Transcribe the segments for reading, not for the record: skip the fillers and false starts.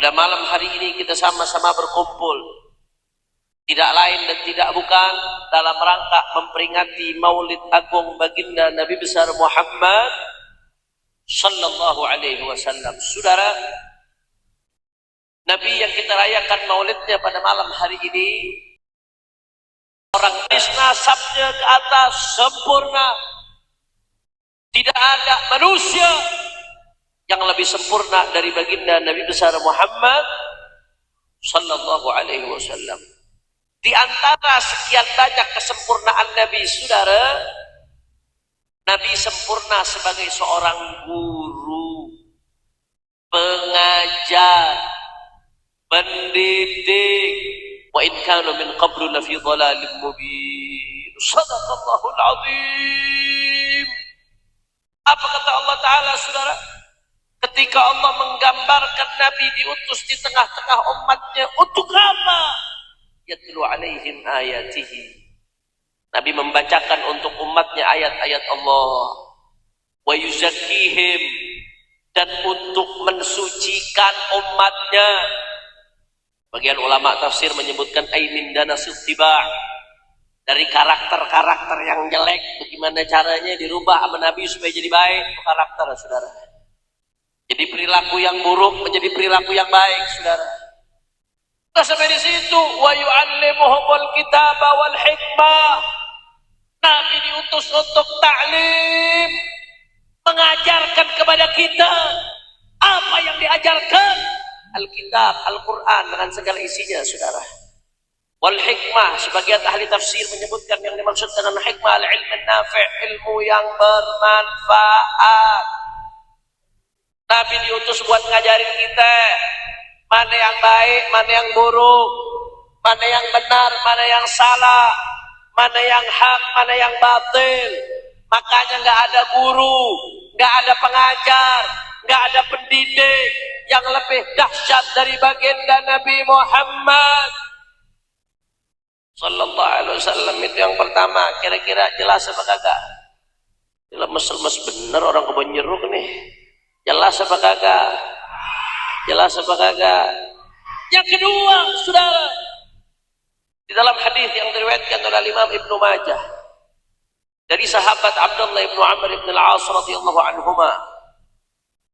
Pada malam hari ini kita sama-sama berkumpul, tidak lain dan tidak bukan dalam rangka memperingati Maulid Agung baginda Nabi besar Muhammad sallallahu alaihi wasallam. Saudara, Nabi yang kita rayakan maulidnya pada malam hari ini, orang nasabnya ke atas sempurna. Tidak ada manusia yang lebih sempurna dari baginda Nabi besar Muhammad sallallahu alaihi wasallam. Di antara sekian banyak kesempurnaan Nabi, saudara, Nabi sempurna sebagai seorang guru, pengajar, pendidik. Wa in kanu min qablu lafi dhalalin mubin. Shadaqallahul azim. Apa kata Allah Ta'ala, saudara? Ketika Allah menggambarkan Nabi diutus di tengah-tengah umatnya, untuk apa? Yatlu alaihim ayatihi. Nabi membacakan untuk umatnya ayat-ayat Allah. Wa yuzakkihim, dan untuk mensucikan umatnya. Bagian ulama tafsir menyebutkan aimin danasil tiba', dari karakter-karakter yang jelek, bagaimana caranya dirubah sama Nabi supaya jadi baik. Itu karakter, saudara. Jadi perilaku yang buruk menjadi perilaku yang baik, saudara. Nah, sampai di situ, wa yu'allimuhumul kitaba wal hikmah. Nabi diutus untuk ta'lim, mengajarkan kepada kita apa yang diajarkan Alkitab, Al-Quran dengan segala isinya, saudara. Wal hikmah, sebagian ahli tafsir menyebutkan yang dimaksud dengan hikmah al-ilmu nafi', ilmu yang bermanfaat. Nabi diutus buat ngajarin kita mana yang baik, mana yang buruk, mana yang benar, mana yang salah, mana yang hak, mana yang batil. Makanya nggak ada guru, nggak ada pengajar, nggak ada pendidik yang lebih dahsyat dari baginda Nabi Muhammad sallallahu alaihi wasallam. Itu yang pertama. Kira-kira jelas apa kagak? Lemes-lemes bener orang kebun jeruk nih. Jelas apa kagak? Jelas apa kagak? Yang kedua, saudara, di dalam hadis yang diriwayatkan oleh Imam Ibnu Majah dari sahabat Abdullah bin Amr bin Al-As radhiyallahu anhuma,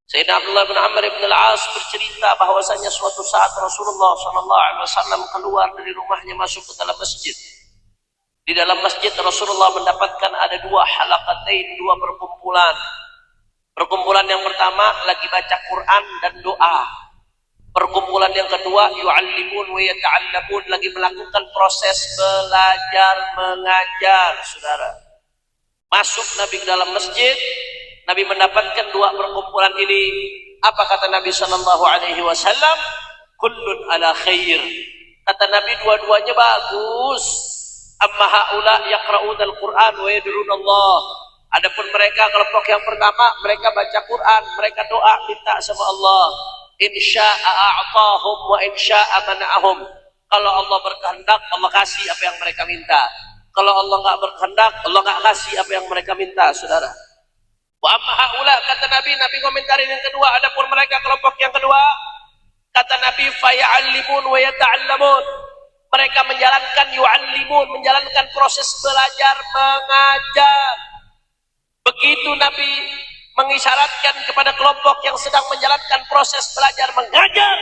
Sayyidina Abdullah bin Amr bin Al-As bercerita bahwasanya suatu saat Rasulullah sallallahu alaihi wasallam keluar dari rumahnya masuk ke dalam masjid. Di dalam masjid Rasulullah mendapatkan ada dua halaqatain, dua perkumpulan. Perkumpulan yang pertama lagi baca Quran dan doa. Perkumpulan yang kedua yu'allimun wa yata'allamun, lagi melakukan proses belajar mengajar, saudara. Masuk Nabi ke dalam masjid, Nabi mendapatkan dua perkumpulan ini. Apa kata Nabi sallallahu alaihi wasallam? Kullun ala khair. Kata Nabi, dua-duanya bagus. Amma haula yaqra'una al-Qur'an wa yad'una Allah. Adapun mereka kelompok yang pertama, mereka baca Quran, mereka doa minta sama Allah. Insya'a a'tahum wa insya'a mana'ahum. Kalau Allah berkehendak, Allah kasih apa yang mereka minta. Kalau Allah enggak berkehendak, Allah enggak kasih apa yang mereka minta, saudara. Wa amma haula, kata Nabi, Nabi komentarin yang kedua, adapun mereka kelompok yang kedua, kata Nabi, faya'allimun wa yata'allamun. Mereka menjalankan yu'allimun, menjalankan proses belajar mengajar. Begitu Nabi mengisyaratkan kepada kelompok yang sedang menjalankan proses belajar mengajar,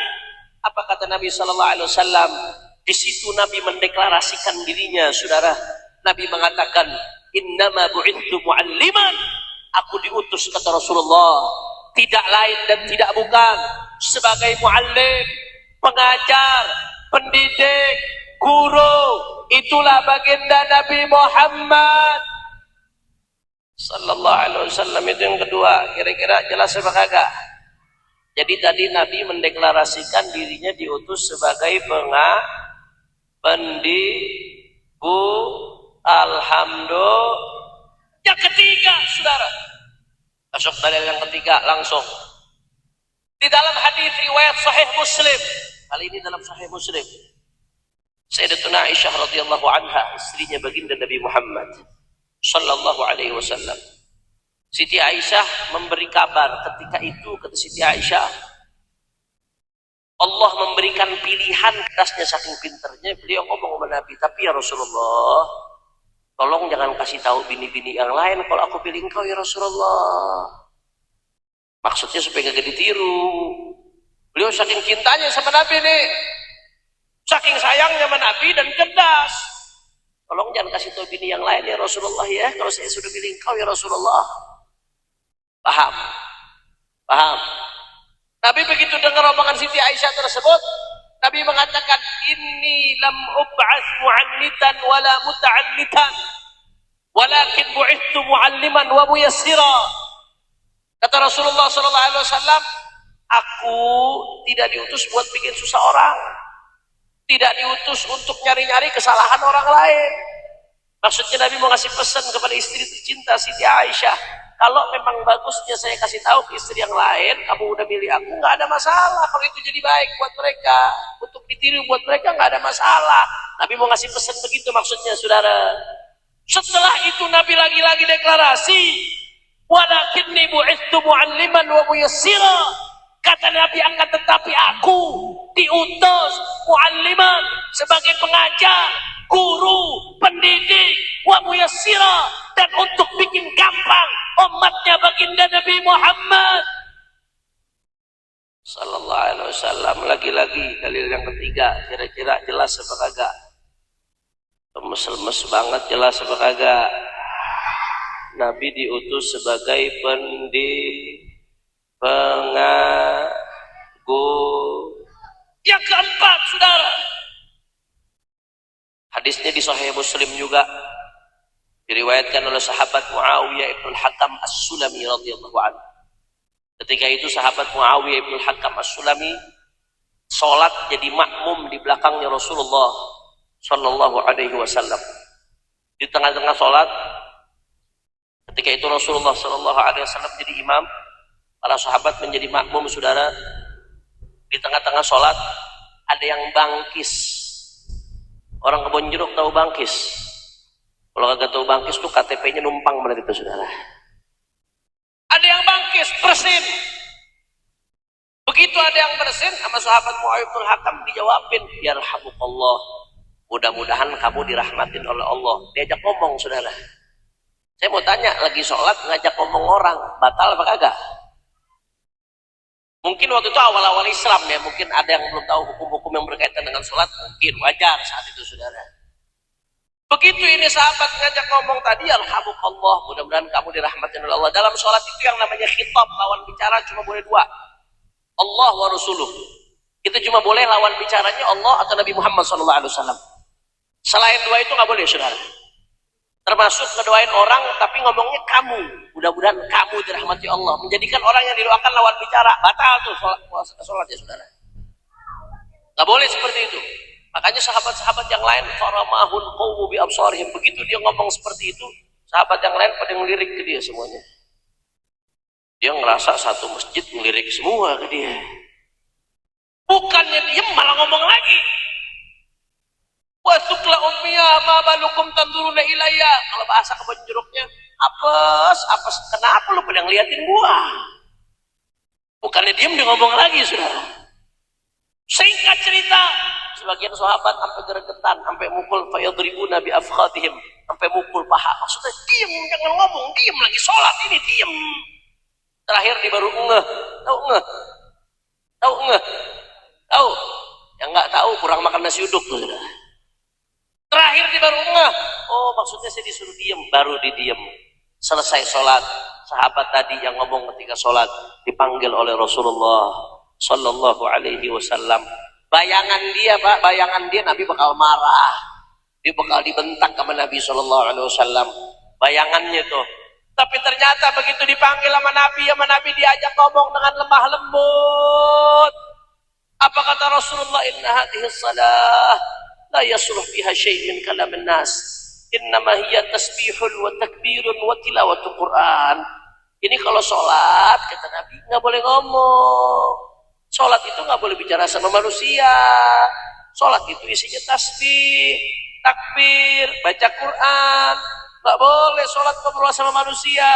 apa kata Nabi sallallahu alaihi wasallam? Di situ Nabi mendeklarasikan dirinya, saudara. Nabi mengatakan, innama bu'ithu mu'alliman. Aku diutus, kata Rasulullah, tidak lain dan tidak bukan sebagai muallim, pengajar, pendidik, guru. Itulah baginda Nabi Muhammad sallallahu alaihi wasallam. Itu yang kedua. Kira-kira jelas apa kagak? Jadi tadi Nabi mendeklarasikan dirinya diutus sebagai pendidik, alhamdulillah. Yang ketiga, saudara, masuk dalil yang ketiga langsung. Di dalam hadis riwayat Sahih Muslim, kali ini dalam Sahih Muslim, Sayyidatuna Aisyah radhiyallahu anha, istrinya baginda Nabi Muhammad sallallahu alaihi wasallam. Siti Aisyah memberi kabar ketika itu, kata Siti Aisyah, Allah memberikan pilihan kerasnya saking pinternya. Beliau ngomong sama Nabi, tapi ya Rasulullah, tolong jangan kasih tahu bini-bini yang lain kalau aku pilih engkau ya Rasulullah. Maksudnya supaya gak ditiru. Beliau saking cintanya sama Nabi nih, saking sayangnya sama Nabi dan cerdas. Tolong jangan kasih tahu bini yang lain ya Rasulullah ya, kalau saya sudah pilih engkau ya Rasulullah. Paham? Paham? Nabi begitu dengar omongan Siti Aisyah tersebut, Nabi mengatakan, inni lam ub'ats mu'annitan wala muta'annitan, walakin bu'ithtu mu'alliman wa muyassira. Kata Rasulullah SAW, aku tidak diutus buat bikin susah orang, tidak diutus untuk nyari-nyari kesalahan orang lain. Maksudnya Nabi mau ngasih pesan kepada istri tercinta Siti Aisyah, kalau memang bagusnya saya kasih tahu ke istri yang lain, kamu udah milih aku, nggak ada masalah. Kalau itu jadi baik buat mereka, untuk ditiru buat mereka, nggak ada masalah. Nabi mau ngasih pesan begitu maksudnya, saudara. Setelah itu Nabi lagi-lagi deklarasi, walakinni bu'ithtu mu'alliman wa muyassira. Kata Nabi, akan tetapi aku diutus mu'alliman, sebagai pengajar, guru, pendidik, wa muyassira, dan untuk bikin gampang umatnya baginda Nabi Muhammad sallallahu alaihi wasallam. Lagi-lagi dalil yang ketiga, kira-kira jelas apa kagak? Lemes-lemes banget, jelas apa kagak? Nabi diutus sebagai pengagur. Yang keempat, saudara, hadisnya di Sahih Muslim juga, diriwayatkan oleh sahabat Muawiyah ibn Hakam As-Sulami radhiyallahu anhu. Ketika itu sahabat Muawiyah ibn Hakam As-Sulami sholat jadi makmum di belakangnya Rasulullah sallallahu alaihi wasallam. Di tengah-tengah sholat, ketika itu Rasulullah sallallahu alaihi wasallam jadi imam, para sahabat menjadi makmum, saudara. Di tengah-tengah sholat ada yang bangkis. Orang Kebon Jeruk tahu bangkis? Kalau kagak tahu bangkis tuh KTP-nya numpang berarti itu, saudara. Ada yang bangkis, bersin. Begitu ada yang bersin, sama sahabat Muawiyah bin Hakam dijawabin, yarhamukallah, mudah-mudahan kamu dirahmatin oleh Allah. Diajak ngomong, saudara. Saya mau tanya, lagi sholat ngajak ngomong orang, batal apa kagak? Mungkin waktu itu awal-awal Islam ya, mungkin ada yang belum tahu hukum-hukum yang berkaitan dengan sholat, mungkin wajar saat itu, saudara. Begitu ini sahabat ngajak ngomong tadi, alhamdulillah, mudah-mudahan kamu dirahmatin oleh Allah. Dalam sholat itu yang namanya khitab, lawan bicara cuma boleh dua, Allah wa Rasuluh. Itu cuma boleh lawan bicaranya Allah atau Nabi Muhammad SAW. Selain dua itu nggak boleh, saudara. Termasuk ngedoain orang tapi ngomongnya kamu, mudah-mudahan kamu dirahmati Allah. Menjadikan orang yang didoakan lawan bicara, batal tuh sholatnya, saudara. Nggak boleh seperti itu. Makanya sahabat-sahabat yang lain, faramahul qawmu bi absarihim, begitu dia ngomong seperti itu, sahabat yang lain pada ngelirik ke dia semuanya. Dia ngerasa satu masjid ngelirik semua ke dia. Bukannya diem, malah ngomong lagi. Wa sukla ummiya ma balukum tanduruna ilayya. Kalau bahasa Kebon Jeruknya, apes, kenapa lu pada ngeliatin gua? Bukannya diem, dia ngomong lagi, saudara. Singkat cerita, sebagian sahabat sampai geregetan, sampai mukul fayadribuna bi afkhadihim, sampai mukul paha. Maksudnya diem, jangan ngomong, diem lagi sholat ini, diem. Terakhir dia baru ngeh, tahu. Yang nggak tahu kurang makan nasi uduk tuh, saudara. Terakhir dia baru ngeh, oh maksudnya saya disuruh diem, baru didiem. Selesai sholat, sahabat tadi yang ngomong ketika sholat dipanggil oleh Rasulullah sallallahu alaihi wasallam. Bayangan dia, Pak, bayangan dia Nabi bakal marah, dia bakal dibentak sama Nabi sallallahu alaihi wasallam. Bayangannya tuh. Tapi ternyata begitu dipanggil sama Nabi diajak ngomong dengan lemah lembut. Apa kata Rasulullah? Inna hadhihi salah la yasluh fiha syai' min kalamin nas. Innama hiya tasbihun wa takbirun wa tilawatul Quran. Ini kalau sholat, kata Nabi, nggak boleh ngomong. Sholat itu nggak boleh bicara sama manusia. Sholat itu isinya tasbih, takbir, baca Quran. Nggak boleh sholat ngobrol sama manusia.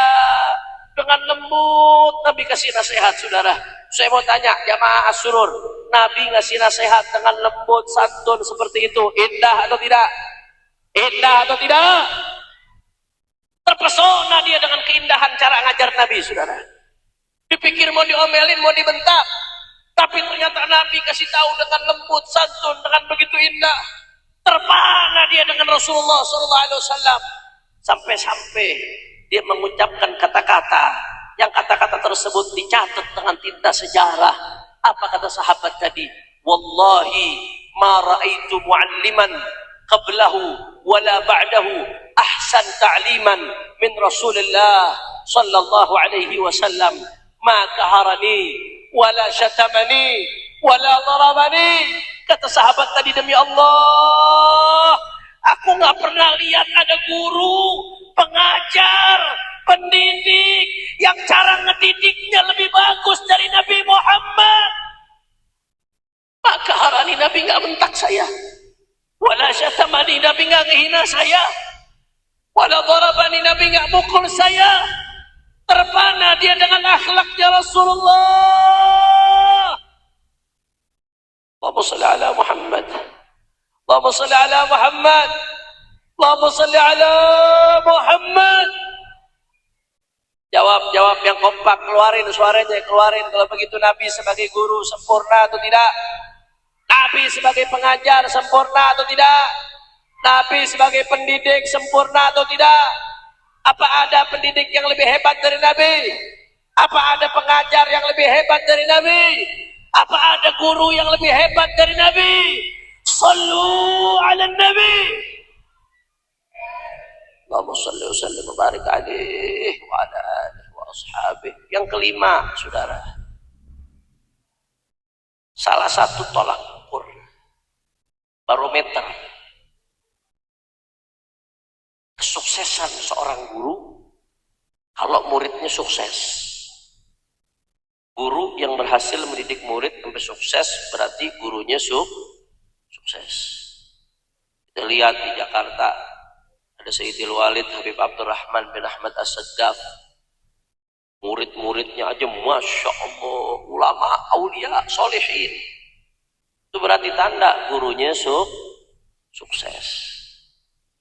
Dengan lembut Nabi kasih nasihat, saudara. Saya mau tanya jamaah As-Surur, Nabi ngasih nasihat dengan lembut, santun seperti itu. Indah atau tidak? Indah atau tidak? Terpesona dia dengan keindahan cara ngajar Nabi, saudara. Dipikir mau diomelin, mau dibentak, tapi ternyata Nabi kasih tahu dengan lembut, santun, dengan begitu indah. Terpana dia dengan Rasulullah SAW. Sampai-sampai dia mengucapkan kata-kata, yang kata-kata tersebut dicatat dengan tinta sejarah. Apa kata sahabat tadi? Wallahi ma ra'aitu mu'alliman qablahu wala ba'dahu ahsan ta'liman min Rasulullah sallallahu alaihi wasallam, ma kaharani wala syatamani wala darabani. Kata sahabat tadi, demi Allah, aku nggak pernah lihat ada guru, pengajar, pendidik yang cara ngedidiknya lebih bagus dari Nabi Muhammad. Maka harani, Nabi nggak bentak saya, wala syatamani, Nabi nggak ngehina saya, wala darabani, Nabi nggak mukul saya. Terpana dia dengan akhlaknya Rasulullah. Allahumma salli ala Muhammad, Allahumma salli ala Muhammad, Allahumma salli ala Muhammad. Jawab yang kompak, keluarin suaranya, keluarin. Kalau begitu Nabi sebagai guru sempurna atau tidak? Nabi sebagai pengajar sempurna atau tidak? Nabi sebagai pendidik sempurna atau tidak? Apa ada pendidik yang lebih hebat dari Nabi? Apa ada pengajar yang lebih hebat dari Nabi? Apa ada guru yang lebih hebat dari Nabi? Sallu ala Nabi. Allahumma salli wa sallim wa barik alaihi wa ala alihi wa ashabihi. Yang kelima, saudara, salah satu tolak ukur, barometer kesuksesan seorang guru, kalau muridnya sukses. Guru yang berhasil mendidik murid sampai sukses berarti gurunya sukses. Kita lihat di Jakarta ada Sayyidil Walid Habib Abdurrahman bin Ahmad As-Saddaf. Murid-muridnya aja Masya Allah, ulama, aulia, solehin. Itu berarti tanda gurunya sukses.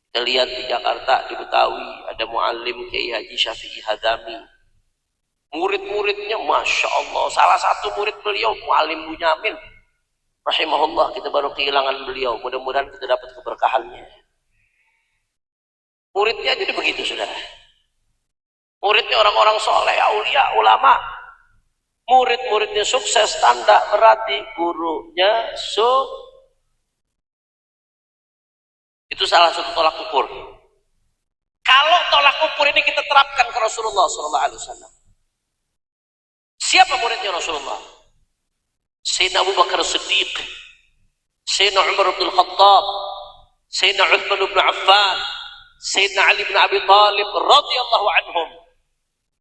Kita lihat di Jakarta, di Betawi ada muallim Kiai Haji Syafi'i Hadami. Murid-muridnya Masya Allah. Salah satu murid beliau muallim Bunyamin rahimahullah. Kita baru kehilangan beliau, mudah-mudahan kita dapat keberkahannya. Muridnya jadi begitu, saudara. Muridnya orang-orang soleh, aulia, ulama. Murid-muridnya sukses, tanda berarti gurunya Itu salah satu tolak ukur. Kalau tolak ukur ini kita terapkan ke Rasulullah SAW. Siapa muridnya Rasulullah? Sayyidina Abu Bakar Siddiq, Sayyidina Umar bin Khattab, Sayyidina Uthman bin Affan, Sayyidina Ali bin Abi Thalib radhiyallahu anhum.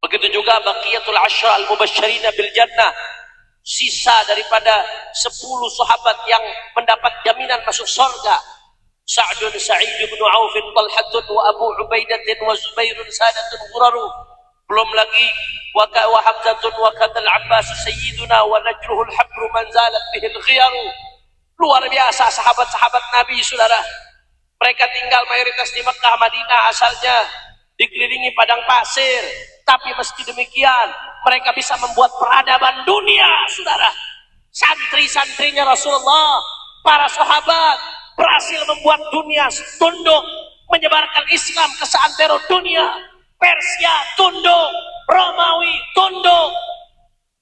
Begitu juga baqiyatul ashra al-mubasysyirin bil jannah, sisa daripada 10 sahabat yang mendapat jaminan masuk surga. Sa'dun Sa'id bin Auf, Talhatun wa Abu Ubaidah wa Zubairun Sadatun Ghuraru. Belum lagi wa Hamzatun wa Kadal Abbas Sayyiduna wa Najruhul Habru man zalat bihil khiyaru. Luar biasa sahabat-sahabat Nabi, saudara. Mereka tinggal mayoritas di Mekah, Madinah asalnya, dikelilingi padang pasir. Tapi meski demikian, mereka bisa membuat peradaban dunia, saudara. Santri-santrinya Rasulullah, para sahabat, berhasil membuat dunia tunduk, menyebarkan Islam ke seantero dunia. Persia tunduk, Romawi tunduk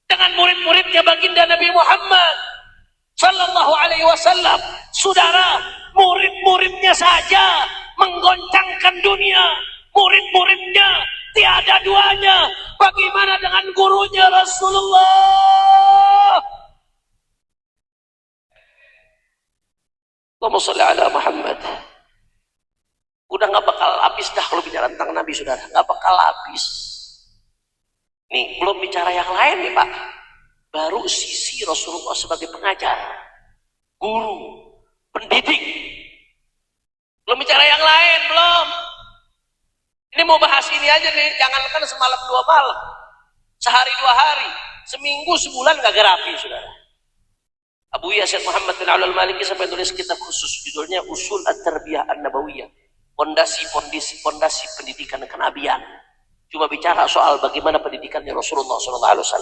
dengan murid-muridnya baginda Nabi Muhammad sallallahu alaihi wasallam. Saudara, murid-muridnya saja menggoncangkan dunia. Murid-muridnya tiada duanya. Bagaimana dengan gurunya Rasulullah? Allahumma shalli ala Muhammad. Udah gak bakal habis dah kalau bicara tentang Nabi, saudara. Gak bakal habis. Nih, belum bicara yang lain nih, Pak. Baru sisi Rasulullah sebagai pengajar, guru, pendidik. Belum bicara yang lain, belum. Ini mau bahas ini aja nih. Jangankan semalam 2 malam, sehari 2 hari, seminggu sebulan gak gerapi, saudara. Abu Yasid Muhammad bin Alal Maliki sampai tulis kitab khusus judulnya Usul At-Tarbiyah An-Nabawiyah, fondasi pendidikan kenabian. Cuma bicara soal bagaimana pendidikannya Rasulullah SAW.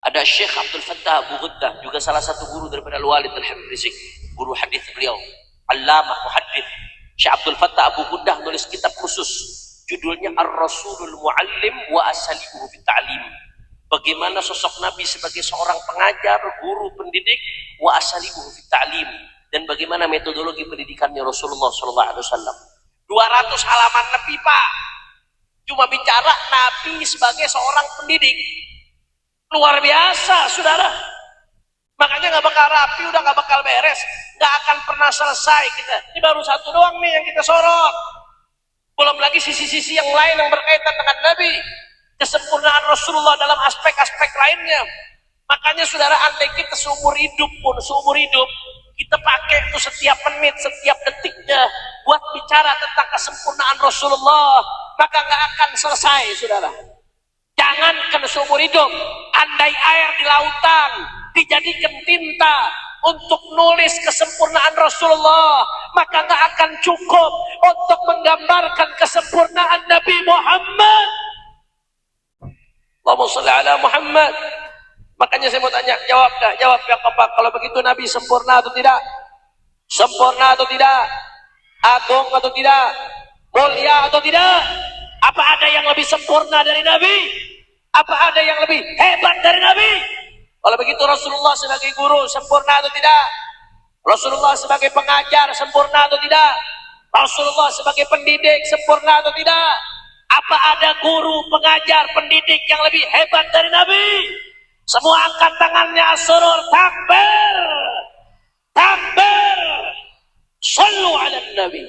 Ada Syekh Abdul Fattah Abu Ghuddah, juga salah satu guru daripada Al-Walid Al-Habib Rizik, guru hadis beliau, Allamah Muhaddits. Syekh Abdul Fattah Abu Ghuddah nulis kitab khusus judulnya Ar-Rasulul Muallim wa Asalibuhu fit Ta'lim. Bagaimana sosok Nabi sebagai seorang pengajar, guru, pendidik, wa asalibuhu fit ta'lim, dan bagaimana metodologi pendidikannya Rasulullah SAW. 200 halaman lebih, Pak. Cuma bicara Nabi sebagai seorang pendidik. Luar biasa, saudara. Makanya nggak bakal rapi, udah nggak bakal beres, nggak akan pernah selesai kita. Ini baru satu doang nih yang kita sorot. Belum lagi sisi-sisi yang lain yang berkaitan dengan Nabi, kesempurnaan Rasulullah dalam aspek-aspek lainnya. Makanya saudara, andai kita seumur hidup kita pakai itu setiap menit, setiap detiknya buat bicara tentang kesempurnaan Rasulullah, maka nggak akan selesai, saudara. Jangankan seumur hidup, andai air di lautan dijadikan tinta untuk nulis kesempurnaan Rasulullah, maka nggak akan cukup untuk menggambarkan kesempurnaan Nabi Muhammad. Allahumma sholli ala Muhammad. Makanya saya mau tanya, jawab yang kompak. Kalau begitu Nabi sempurna atau tidak? Sempurna atau tidak? Agung atau tidak? Mulia atau tidak? Apa ada yang lebih sempurna dari Nabi? Apa ada yang lebih hebat dari Nabi? Kalau begitu Rasulullah sebagai guru sempurna atau tidak? Rasulullah sebagai pengajar sempurna atau tidak? Rasulullah sebagai pendidik sempurna atau tidak? Apa ada guru, pengajar, pendidik yang lebih hebat dari Nabi? Semua angkat tangannya, as-surur, takbir, takbir, sallu ala Nabi.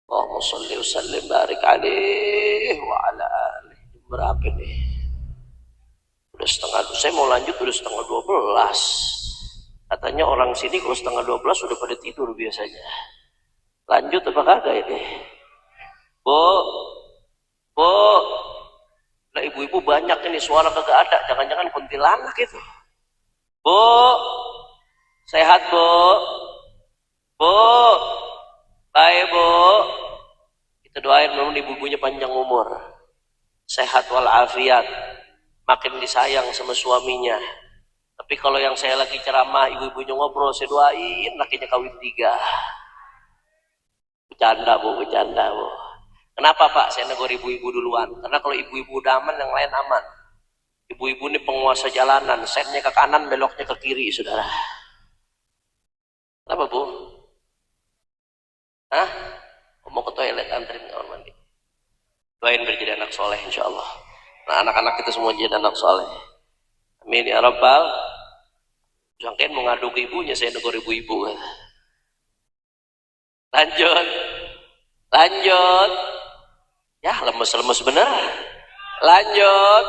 Allahumma salli wa sallim barik alaihi wa ala alihi. Berapa nih? Udah setengah, saya mau lanjut udah setengah 12. Katanya orang sini kalau setengah 12 sudah pada tidur biasanya. Lanjut apa kagak ini? Bu, nah ibu-ibu banyak ini, suara kagak ada, jangan-jangan kuntilanak itu. Bu, sehat bu, baik bu. Kita doain memang ibu-ibunya panjang umur, sehat walafiat, makin disayang sama suaminya. Tapi kalau yang saya lagi ceramah, ibu-ibunya ngobrol, saya doain lakinya kawin 3. Bercanda bu. Kenapa Pak? Saya negor ibu-ibu duluan. Karena kalau ibu-ibu udah aman, yang lain aman. Ibu-ibu ini penguasa jalanan, setnya ke kanan, beloknya ke kiri, saudara. Kenapa Bu? Hah? Mau ke toilet, anterin kamar mandi. Doain berjadi anak soleh, insya Allah. Nah, anak-anak kita semua jadi anak soleh. Amin ya Rabbal. Jangkain mau ngadu ke ibunya, saya negor ibu-ibu. Lanjut. Ya, lemes-lemes bener. Lanjut.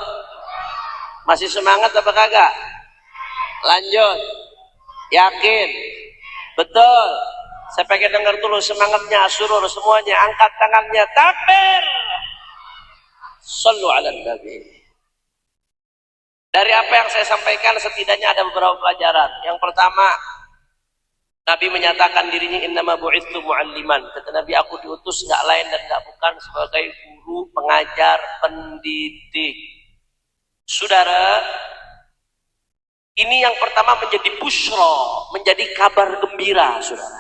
Masih semangat apa kagak? Lanjut. Yakin? Betul. Saya pengen dengar dulu semangatnya, asyurur semuanya. Angkat tangannya, takbir. Sallu ala Nabi. Dari apa yang saya sampaikan setidaknya ada beberapa pelajaran. Yang pertama, Nabi menyatakan dirinya innama bu'itsu mu'alliman. Kata Nabi, aku diutus enggak lain dan enggak bukan sebagai guru, pengajar, pendidik. Saudara, ini yang pertama menjadi busyra, menjadi kabar gembira, saudara.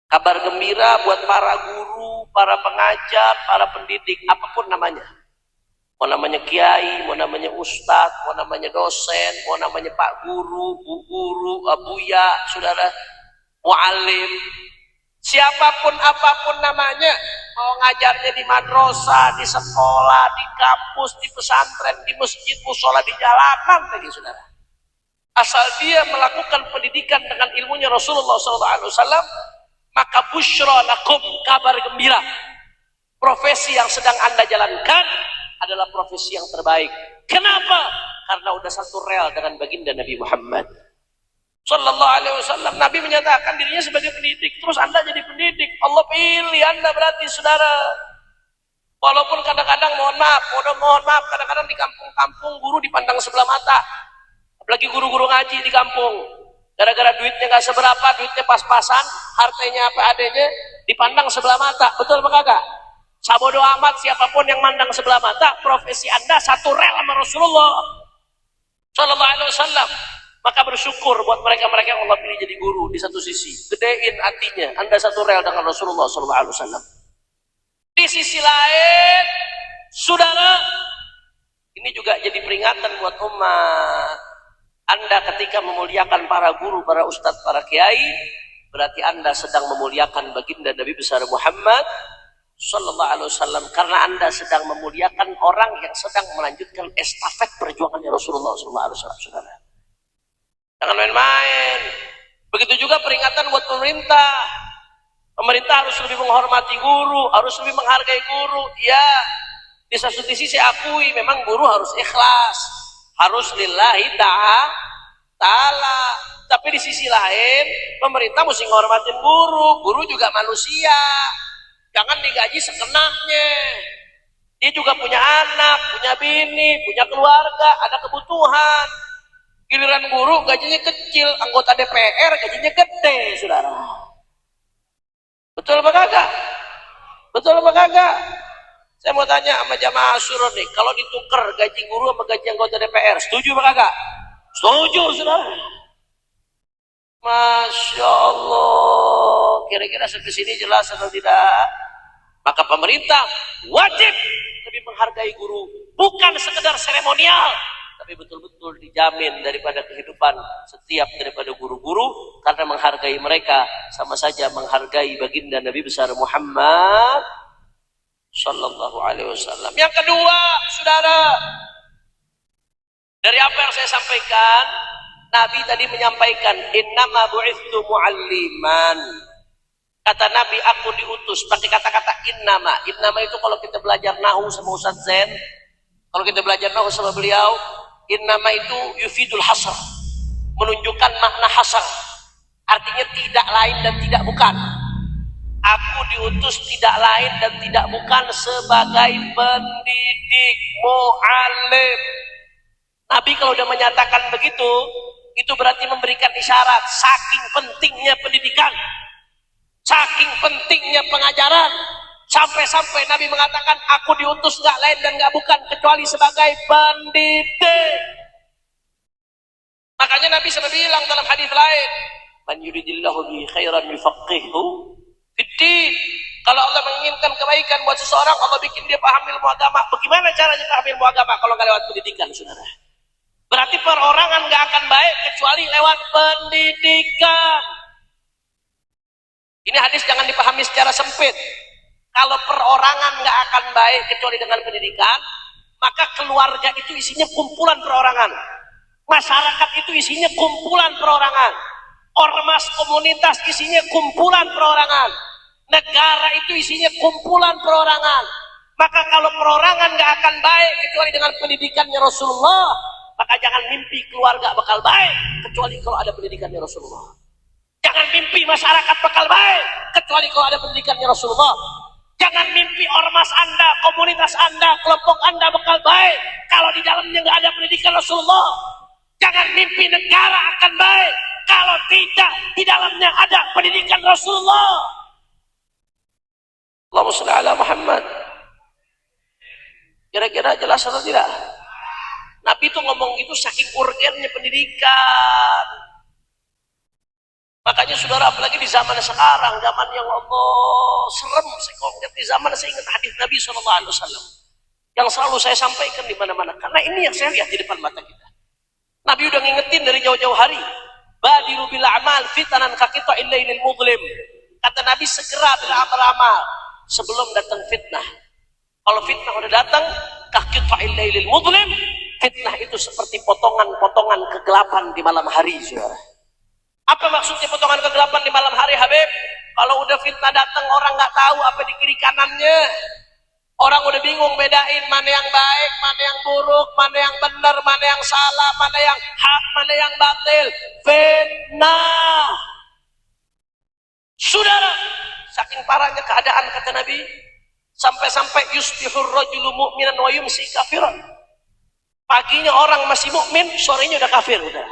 Kabar gembira buat para guru, para pengajar, para pendidik, apapun namanya. Mau namanya kiai, mau namanya ustadz, mau namanya dosen, mau namanya pak guru, bu guru, buya, saudara, muallim, siapapun apapun namanya, mau ngajarnya di madrasah, di sekolah, di kampus, di pesantren, di masjid, musola, di jalanan lagi, saudara. Asal dia melakukan pendidikan dengan ilmunya Rasulullah SAW, maka busyra lakum, kabar gembira. Profesi yang sedang Anda jalankan adalah profesi yang terbaik. Kenapa? Karena udah satu rel dengan baginda Nabi Muhammad sallallahu alaihi wasallam. Nabi menyatakan dirinya sebagai pendidik, terus Anda jadi pendidik. Allah pilih Anda berarti, saudara. Walaupun kadang-kadang mohon maaf, kadang-kadang di kampung-kampung guru dipandang sebelah mata. Lagi guru-guru ngaji di kampung, gara-gara duitnya nggak seberapa, duitnya pas-pasan, hartanya apa adanya, dipandang sebelah mata. Betul apa kagak? Sabodo amat siapapun yang mandang sebelah mata, profesi Anda satu rel sama Rasulullah Sallallahu Alaihi Wasallam. Maka bersyukur buat mereka-mereka yang Allah pilih jadi guru. Di satu sisi gedein hatinya, Anda satu rel dengan Rasulullah Sallallahu Alaihi Wasallam. Di sisi lain, saudara, ini juga jadi peringatan buat umat. Anda ketika memuliakan para guru, para ustadz, para kiai, berarti Anda sedang memuliakan baginda Nabi besar Muhammad Sallallahu Alaihi Wasallam, karena Anda sedang memuliakan orang yang sedang melanjutkan estafet perjuangannya Rasulullah Sallallahu Alaihi Wasallam. Saudara, jangan main-main. Begitu juga peringatan buat pemerintah. Pemerintah harus lebih menghormati guru, harus lebih menghargai guru. Ya, di satu sisi saya akui memang guru harus ikhlas, harus lillahi ta'ala. Tapi di sisi lain, pemerintah mesti menghormatin guru. Guru juga manusia. Jangan digaji sekenaknya. Dia juga punya anak, punya bini, punya keluarga, ada kebutuhan. Giliran guru gajinya kecil, anggota DPR gajinya gede, saudara. Betul apa kagak? Betul apa kagak? Saya mau tanya sama jamaah Asyura nih, kalau ditukar gaji guru sama gaji anggota DPR, setuju apa kagak? Setuju, saudara. Masya Allah. Kira-kira sampai sini jelas atau tidak? Maka pemerintah wajib lebih menghargai guru, bukan sekedar seremonial, tapi betul-betul dijamin daripada kehidupan setiap daripada guru-guru, karena menghargai mereka sama saja menghargai baginda Nabi besar Muhammad Sallallahu Alaihi Wasallam. Yang kedua, saudara, dari apa yang saya sampaikan, Nabi tadi menyampaikan innama bu'itsu mu'alliman. Kata Nabi, aku diutus, pakai kata-kata innama. Innama itu kalau kita belajar nahu sama Ustaz Zain, kalau kita belajar nahu sama beliau, innama itu yufidul hasr, menunjukkan makna hasr, artinya tidak lain dan tidak bukan. Aku diutus tidak lain dan tidak bukan sebagai pendidik, mu'allim. Nabi kalau udah menyatakan begitu, itu berarti memberikan isyarat saking pentingnya pendidikan, saking pentingnya pengajaran, sampai-sampai Nabi mengatakan aku diutus gak lain dan gak bukan kecuali sebagai pendidik. Makanya Nabi sampai bilang dalam hadis lain, man yuridillahu bihi khairan yufaqihu fiddin. Kalau Allah menginginkan kebaikan buat seseorang, Allah bikin dia paham ilmu agama. Bagaimana caranya paham ilmu agama kalau gak lewat pendidikan, saudara? Berarti perorangan gak akan baik kecuali lewat pendidikan. Ini hadis jangan dipahami secara sempit. Kalau perorangan gak akan baik kecuali dengan pendidikan, maka keluarga itu isinya kumpulan perorangan, masyarakat itu isinya kumpulan perorangan, ormas komunitas isinya kumpulan perorangan, negara itu isinya kumpulan perorangan. Maka kalau perorangan gak akan baik kecuali dengan pendidikannya Rasulullah, maka jangan mimpi keluarga bakal baik kecuali kalau ada pendidikannya Rasulullah. Jangan mimpi masyarakat bakal baik kecuali kalau ada pendidikannya Rasulullah. Jangan mimpi ormas Anda, komunitas Anda, kelompok Anda bakal baik kalau di dalamnya nggak ada pendidikan Rasulullah. Jangan mimpi negara akan baik kalau tidak di dalamnya ada pendidikan Rasulullah. Allahumma shalli ala Muhammad. Kira-kira jelas atau tidak? Nabi itu ngomong itu saking urgennya pendidikan. Makanya saudara, apalagi di zaman sekarang, zaman yang Allah serem, di zaman saya ingat hadis Nabi SAW yang selalu saya sampaikan di mana-mana, karena ini yang saya lihat di depan mata kita. Nabi udah ngingetin dari jauh-jauh hari, badiru bil a'mal fitanan kaqita'il lailil mudlim. Kata Nabi, segera beramal-amal sebelum datang fitnah. Kalau fitnah udah datang, kaqita'il lailil mudlim, fitnah itu seperti potongan-potongan kegelapan di malam hari, saudara. Apa maksudnya potongan kegelapan di malam hari, Habib? Kalau udah fitnah datang, orang nggak tahu apa di kiri kanannya. Orang udah bingung bedain mana yang baik, mana yang buruk, mana yang benar, mana yang salah, mana yang hak, mana yang batil. Fitnah. Saudara, saking parahnya keadaan, kata Nabi, sampai-sampai yusbihur rajulu mu'minan wa yumsi kafiran. Paginya orang masih mukmin, sorenya udah kafir udah.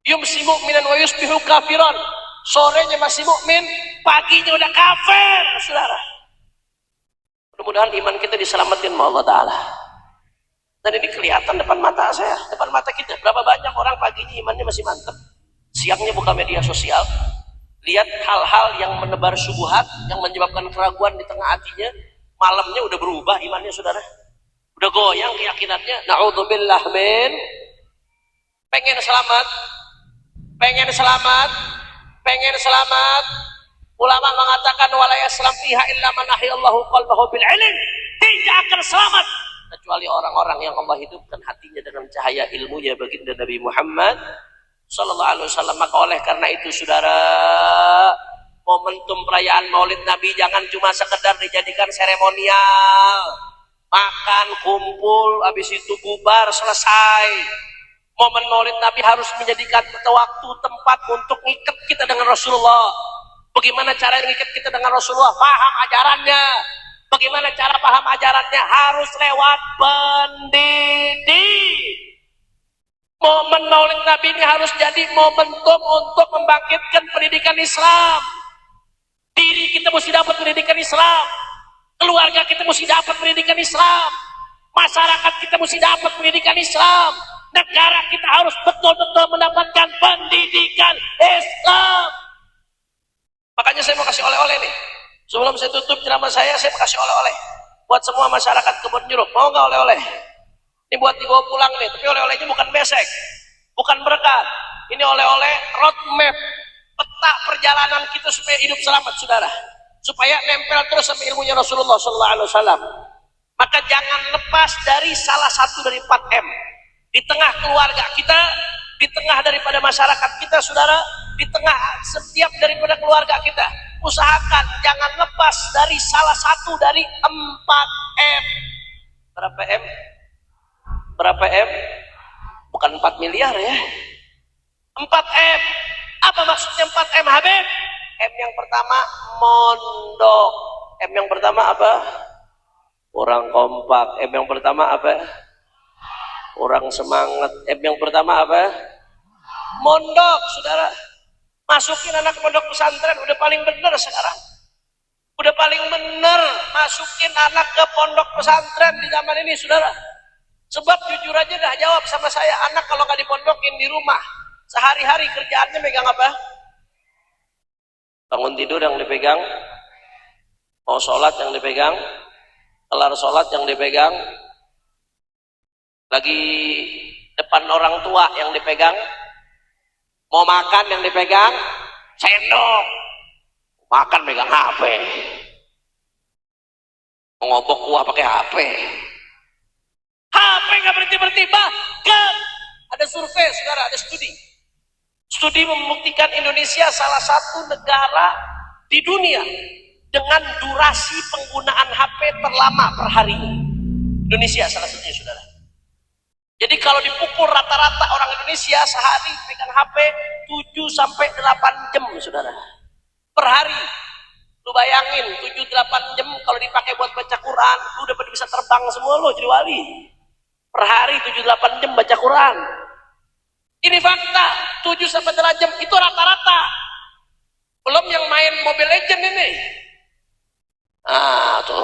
Yumsi mu'minan wa yusbihu kafiran. Sorenya masih mukmin, paginya udah kafir, saudara. Mudah-mudahan iman kita diselamatkan oleh Allah Ta'ala. Dan ini kelihatan depan mata saya, depan mata kita. Berapa banyak orang paginya imannya masih mantap, siangnya buka media sosial, lihat hal-hal yang menebar syubhat, yang menyebabkan keraguan di tengah hatinya, malamnya udah berubah imannya, saudara. Udah goyang keyakinannya. Na'udzubillah min. Pengen selamat, pengen selamat, pengen selamat. Ulama mengatakan wala yaslam fiha illa man ahyallahu qalbahu bil ilm. Tidak akan selamat kecuali orang-orang yang Allah hidupkan hatinya dengan cahaya ilmunya, baginda Nabi Muhammad sallallahu alaihi wasallam. Maka oleh karena itu, saudara, momentum perayaan Maulid Nabi jangan cuma sekedar dijadikan seremonial, makan, kumpul, habis itu bubar, selesai. Momen Maulid Nabi harus menjadikan waktu, tempat untuk ngikat kita dengan Rasulullah. Bagaimana cara ngikat kita dengan Rasulullah? Paham ajarannya. Bagaimana cara paham ajarannya? Harus lewat pendidik. Momen Maulid Nabi ini harus jadi momentum untuk membangkitkan pendidikan Islam. Diri kita mesti dapat pendidikan Islam. Keluarga kita mesti dapat pendidikan Islam. Masyarakat kita mesti dapat pendidikan Islam. Negara kita harus betul-betul mendapatkan pendidikan Islam. Makanya saya mau kasih oleh-oleh nih. Sebelum saya tutup ceramah saya mau kasih oleh-oleh buat semua masyarakat Kebon Jeruk. Mau nggak oleh-oleh? Ini buat dibawa pulang nih. Tapi oleh-olehnya bukan besek, bukan berkat. Ini oleh-oleh roadmap, peta perjalanan kita supaya hidup selamat, saudara. Supaya nempel terus sama ilmunya Rasulullah SAW. Maka jangan lepas dari salah satu dari 4M. Di tengah keluarga kita, di tengah daripada masyarakat kita, saudara, di tengah setiap daripada keluarga kita, usahakan jangan lepas dari salah satu dari 4M. Berapa M? Berapa M? Bukan 4 miliar ya. 4M. Apa maksudnya 4M, Habib? M yang pertama mondok. M yang pertama apa? Orang kompak. M yang pertama apa? Orang semangat. M yang pertama apa? Mondok, saudara. Masukin anak pondok pesantren udah paling bener sekarang. Udah paling bener masukin anak ke pondok pesantren di zaman ini, saudara. Sebab jujur aja dah jawab sama saya, anak kalau nggak dipondokin di rumah, sehari-hari kerjaannya megang apa? Bangun tidur yang dipegang, mau sholat yang dipegang, kelar sholat yang dipegang, lagi depan orang tua yang dipegang, mau makan yang dipegang, sendok, makan megang HP, mau ngobok kuah pakai HP. HP nggak berhenti-berhenti. Bahkan ada survei, saudara, ada studi membuktikan Indonesia salah satu negara di dunia dengan durasi penggunaan HP terlama per hari. Indonesia salah satunya, saudara. Jadi kalau dipukul rata-rata orang Indonesia sehari pegang HP 7 sampai 8 jam, saudara, per hari. Lu bayangin 7-8 jam kalau dipakai buat baca Quran, lu udah bisa terbang semua lo jadi wali. Per hari 7-8 jam baca Quran. Ini fakta. 7-8 jam itu rata-rata. Belum yang main Mobile Legend ini.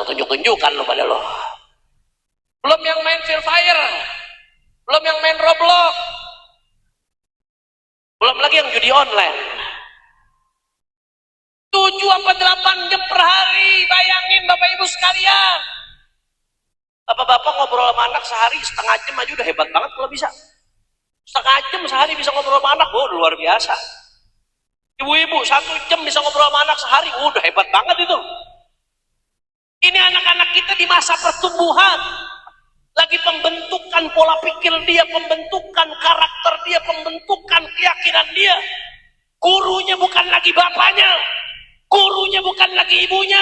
Tunjuk-tunjukkan lo pada lo. Belum yang main Free Fire. Belum yang main Roblox. Belum lagi yang judi online. 7-8 jam per hari. Bayangin Bapak Ibu sekalian. Bapak-bapak ngobrol sama anak sehari setengah jam aja udah hebat banget kalau bisa. Setengah jam sehari bisa ngobrol sama anak, luar biasa. Ibu-ibu 1 jam bisa ngobrol sama anak sehari, udah hebat banget itu. Ini anak-anak kita di masa pertumbuhan, lagi pembentukan pola pikir dia, pembentukan karakter dia, pembentukan keyakinan dia. Gurunya bukan lagi bapaknya, gurunya bukan lagi ibunya,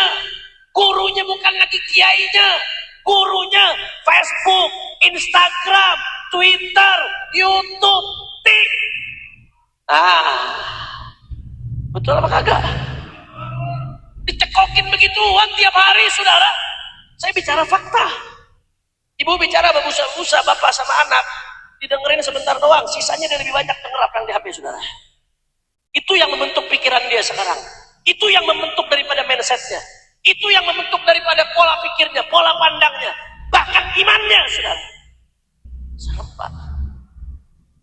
gurunya bukan lagi kiainya. Gurunya Facebook, Instagram, Twitter, YouTube, Tik. Betul apa kagak? Dicekokin begituan tiap hari, saudara. Saya bicara fakta. Ibu bicara berbusa-busa bapak sama anak, didengerin sebentar doang, sisanya dia lebih banyak denger apa yang di HP saudara. Itu yang membentuk pikiran dia sekarang. Itu yang membentuk daripada mindsetnya. Itu yang membentuk daripada pola pikirnya, pola pandangnya, bahkan imannya, saudara. Serem Pak.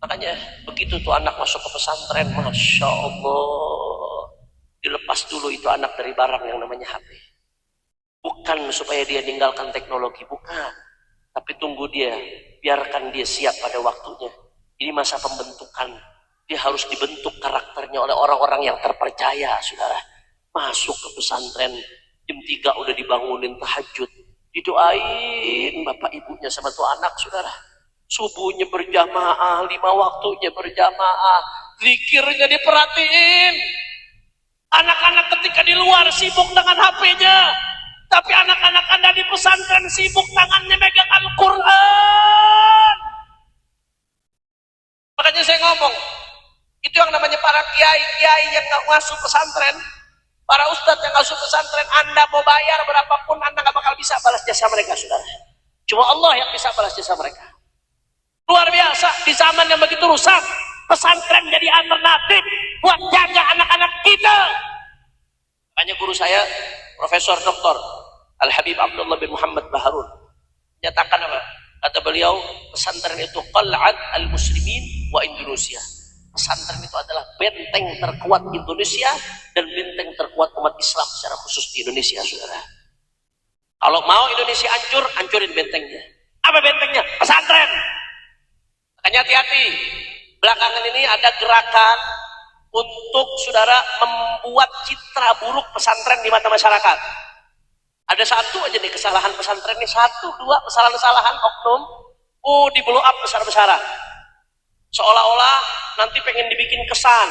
Makanya begitu tuh anak masuk ke pesantren, Masya Allah, dilepas dulu itu anak dari barang yang namanya HP. Bukan supaya dia tinggalkan teknologi, bukan. Tapi tunggu dia, biarkan dia siap pada waktunya. Ini masa pembentukan. Dia harus dibentuk karakternya oleh orang-orang yang terpercaya, saudara. Masuk ke pesantren, jam 3 udah dibangunin tahajud. Didoain bapak ibunya sama tuh anak, saudara. Subuhnya berjamaah, 5 waktunya berjamaah. Zikirnya diperhatiin. Anak-anak ketika di luar sibuk dengan HP-nya. Tapi anak-anak Anda di pesantren sibuk tangannya megang Al-Quran. Makanya saya ngomong, itu yang namanya para kiai-kiai yang gak masuk pesantren, para ustadz yang masuk pesantren, Anda mau bayar berapapun, Anda gak bakal bisa balas jasa mereka, saudara. Cuma Allah yang bisa balas jasa mereka. Luar biasa, di zaman yang begitu rusak, pesantren jadi alternatif buat jaga anak-anak kita. Makanya guru saya, Profesor Dr. Al-Habib Abdullah bin Muhammad Baharun, menyatakan apa? Kata beliau, pesantren itu qal'at al-muslimin wa Indonesia. Pesantren itu adalah benteng terkuat Indonesia dan benteng terkuat umat Islam secara khusus di Indonesia, saudara. Kalau mau Indonesia hancur, hancurin bentengnya. Apa bentengnya? Pesantren. Makanya hati-hati. Belakangan ini ada gerakan untuk saudara membuat citra buruk pesantren di mata masyarakat. Ada satu aja nih kesalahan pesantren ini, 1, 2 kesalahan-kesalahan oknum, di blow up besar-besaran. Seolah-olah nanti pengen dibikin kesan,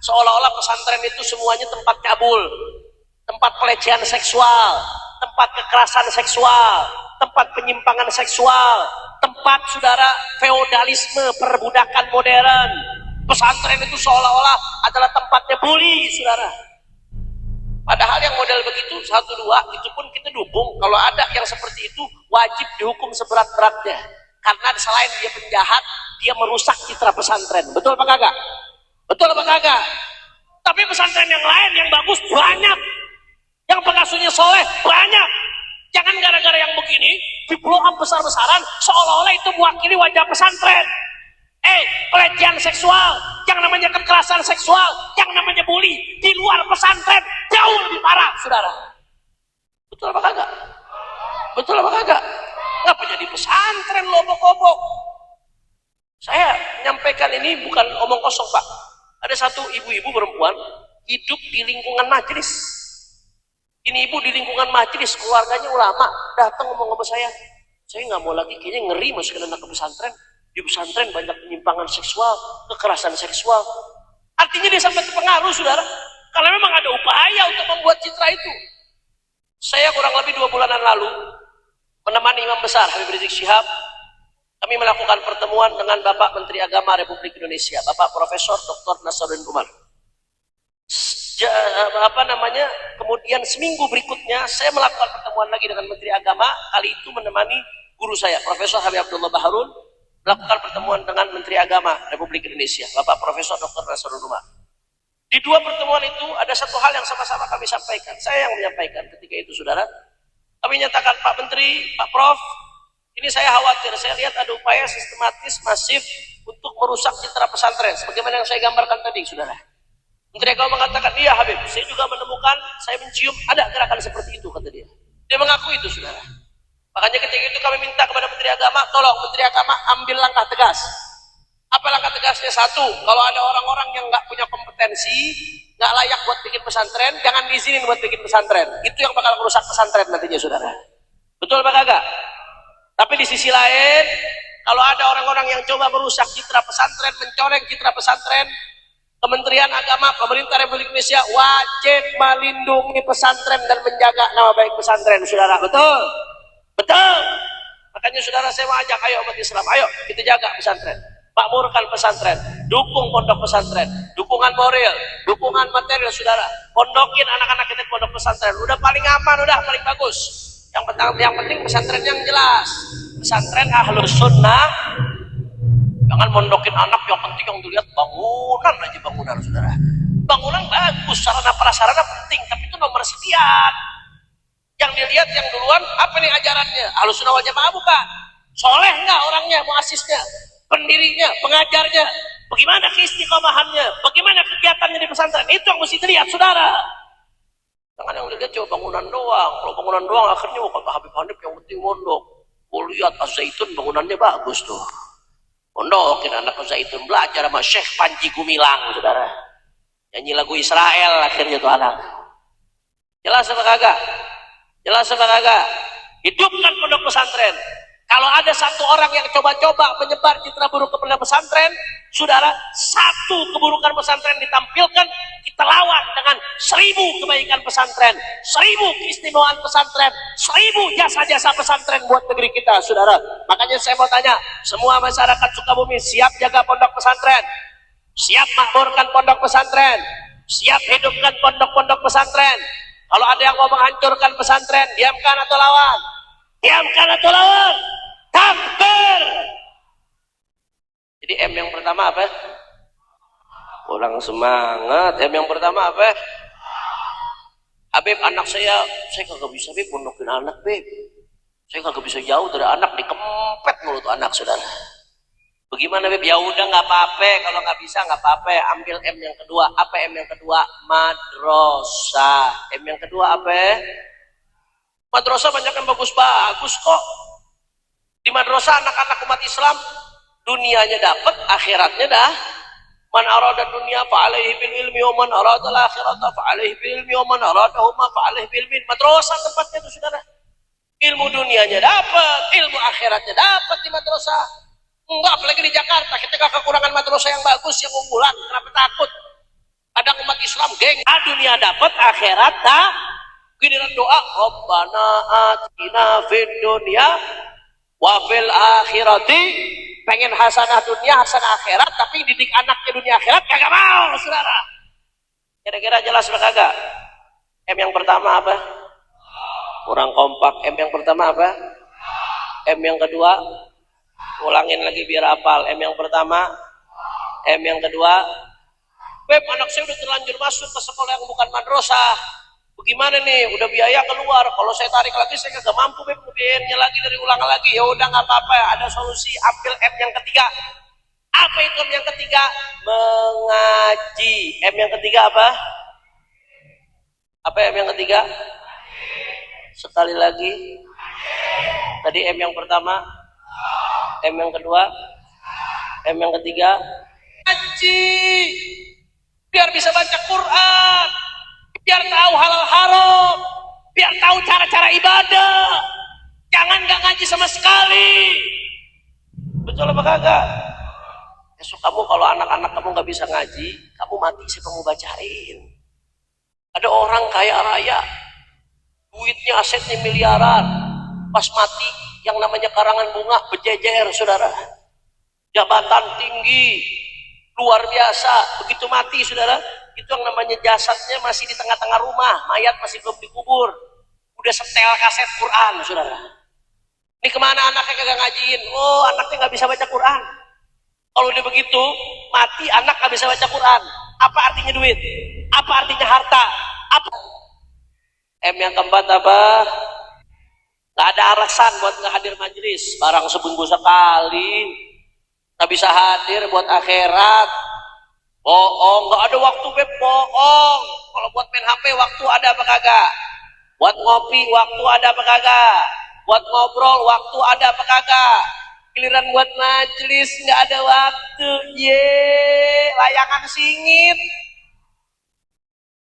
seolah-olah pesantren itu semuanya tempat cabul, tempat pelecehan seksual, tempat kekerasan seksual, tempat penyimpangan seksual, tempat saudara feodalisme, perbudakan modern. Pesantren itu seolah-olah adalah tempatnya bully, saudara. Padahal yang model begitu 1, 2 itu pun kita dukung. Kalau ada yang seperti itu wajib dihukum seberat-beratnya. Karena selain dia penjahat, dia merusak citra pesantren. Betul apa kagak? Betul apa kagak? Tapi pesantren yang lain yang bagus banyak. Yang pengasuhnya soleh banyak. Jangan gara-gara yang begini di blow up besar-besaran seolah-olah itu mewakili wajah pesantren. Pelecehan seksual, yang namanya kekerasan seksual, yang namanya bully di luar pesantren jauh lebih parah, saudara. Betul apa kagak? Betul apa kagak? Ngapa jadi pesantren lobok-lobok? Saya menyampaikan ini bukan omong kosong, Pak. Ada satu ibu-ibu perempuan hidup di lingkungan majelis. Ini ibu di lingkungan majelis, keluarganya ulama, datang ngomong sama saya nggak mau lagi, kayaknya ngeri masukin anak ke pesantren. Di pesantren banyak penyimpangan seksual, kekerasan seksual. Artinya dia sampai terpengaruh, saudara. Karena memang ada upaya untuk membuat citra itu. Saya kurang lebih 2 bulanan lalu menemani Imam Besar Habib Rizik Syihab. Kami melakukan pertemuan dengan Bapak Menteri Agama Republik Indonesia, Bapak Profesor Dr. Nasaruddin Umar. Kemudian seminggu berikutnya saya melakukan pertemuan lagi dengan Menteri Agama, kali itu menemani guru saya, Profesor Habib Abdullah Baharun, melakukan pertemuan dengan Menteri Agama Republik Indonesia, Bapak Profesor Dr. Nasaruddin Umar. Di 2 pertemuan itu ada satu hal yang sama-sama kami sampaikan. Saya yang menyampaikan ketika itu, saudara. Kami nyatakan, Pak Menteri, Pak Prof, ini saya khawatir, saya lihat ada upaya sistematis, masif untuk merusak citra pesantren, sebagaimana yang saya gambarkan tadi, saudara. Menteri Agama mengatakan, iya Habib, saya juga menemukan, saya mencium ada gerakan seperti itu, kata dia. Dia mengaku itu, saudara. Makanya ketika itu kami minta kepada Menteri Agama, tolong Menteri Agama ambil langkah tegas. Apa langkah tegasnya? 1, kalau ada orang-orang yang nggak punya kompetensi, nggak layak buat bikin pesantren, jangan diizinin buat bikin pesantren. Itu yang bakal merusak pesantren nantinya, saudara. Betul apa kagak? Tapi di sisi lain, kalau ada orang-orang yang coba merusak citra pesantren, mencoreng citra pesantren, Kementerian Agama, Pemerintah Republik Indonesia wajib melindungi pesantren dan menjaga nama baik pesantren, saudara. Betul? Betul. Makanya saudara saya mau ajak, ayo umat Islam, ayo kita jaga pesantren, makmurkan pesantren, dukung pondok pesantren, dukungan moral, dukungan material, saudara. Pondokin anak-anak kita di pondok pesantren, udah paling aman, udah paling bagus. Yang penting pesantren yang jelas, pesantren Ahlus Sunnah. Jangan mondokin anak, yang penting yang dilihat bangunan aja, bangunan saudara. Bangunan bagus, sarana prasarana penting, tapi itu nomor sekian. Yang dilihat yang duluan apa nih ajarannya? Ahlus Sunnah wal Jamaah bukan? Soleh nggak orangnya, muasisnya, pendirinya, pengajarnya? Bagaimana keistiqomahannya? Bagaimana kegiatannya di pesantren? Itu yang mesti dilihat saudara. Jangan yang dilihat cuma bangunan doang. Kalau bangunan doang akhirnya kata Habib Hanif yang penting mondok. Lihat Az-Zaitun bangunannya bagus tuh. Mondokin anak Az-Zaitun belajar sama Syekh Panji Gumilang saudara. Nyanyi lagu Israel akhirnya tuh anak. Jelas apa kagak? Jelas apa kagak? Hidupkan pondok pesantren. Kalau ada satu orang yang coba-coba menyebar citra buruk kepada pesantren, saudara, satu keburukan pesantren ditampilkan, kita lawan dengan 1000 kebaikan pesantren, 1000 keistimewaan pesantren, 1000 jasa-jasa pesantren buat negeri kita, saudara. Makanya saya mau tanya, semua masyarakat Sukabumi siap jaga pondok pesantren, siap makmurkan pondok pesantren, siap hidupkan pondok-pondok pesantren. Kalau ada yang mau menghancurkan pesantren, diamkan atau lawan? Diamkan atau lawan? Takbir. Jadi M yang pertama apa? Kurang semangat. M yang pertama apa? Habib, anak saya kagak bisa Habib mondokin anak Habib. Saya kagak bisa jauh dari anak, dikempet mulut anak saudara. Bagaimana Habib? Ya udah nggak apa-apa, kalau nggak bisa nggak apa-apa. Ambil M yang kedua. Apa M yang kedua? Madrasah. M yang kedua apa? Madrasah banyak yang bagus-bagus kok. Di madrasah anak-anak umat Islam dunianya dapat, akhiratnya dah. Man arada dunya fa alaihi bil ilmi wa man arada al akhirata fa alaihi bil ilmi wa man aradahuma fa alaihi bil ilmi. Madrasah tempatnya itu saudara. Ilmu dunianya dapat, ilmu akhiratnya dapat di madrasah. Enggak, apalagi di Jakarta ketika kekurangan madrasah yang bagus, yang unggulan, kenapa takut? Ada umat Islam geng, dunia dapat, akhirat dah. Giliran doa, Rabbana atina fid dunya wa fil akhirati, pengen hasanah dunia, hasanah akhirat, tapi didik anaknya dunia akhirat kagak mau saudara. Kira-kira jelas apa kagak? M yang pertama apa? Kurang kompak. M yang pertama apa? M yang kedua, ulangin lagi biar hafal. M yang pertama, M yang kedua. Beb, anak saya udah terlanjur masuk ke sekolah yang bukan madrasah. Bagaimana nih? Udah biaya keluar. Kalau saya tarik lagi saya kagak mampu Beb, biayanya lagi dari ulang lagi. Ya udah nggak apa-apa, ada solusi. Ambil M yang ketiga. Apa itu M yang ketiga? Mengaji. M yang ketiga apa? Apa M yang ketiga? Sekali lagi. Tadi M yang pertama, M yang kedua, M yang ketiga. Ngaji. Biar bisa baca Quran, biar tahu halal haram, biar tahu cara-cara ibadah. Jangan nggak ngaji sama sekali. Betul apa kagak? Besok kamu kalau anak-anak kamu nggak bisa ngaji, kamu mati siapa mau bacain? Ada orang kaya raya, duitnya asetnya miliaran, pas mati yang namanya karangan bunga berjejer saudara. Jabatan tinggi, luar biasa, begitu mati saudara, itu yang namanya jasadnya masih di tengah-tengah rumah, mayat masih belum dikubur, udah setel kaset Quran saudara. Ini kemana anaknya kagak ngajiin? Oh, anaknya nggak bisa baca Quran. Kalau udah begitu mati anak nggak bisa baca Quran, apa artinya duit? Apa artinya harta? Apa? M yang keempat apa? Nggak ada alasan buat nggak hadir majelis, barang seminggu sekali, nggak bisa hadir buat akhirat. Bohong, nggak ada waktu Beb, bohong. Kalau buat main HP waktu ada apa kagak? Buat ngopi waktu ada apa kagak? Buat ngobrol waktu ada apa kagak? Giliran buat majelis nggak ada waktu. Layangan singit.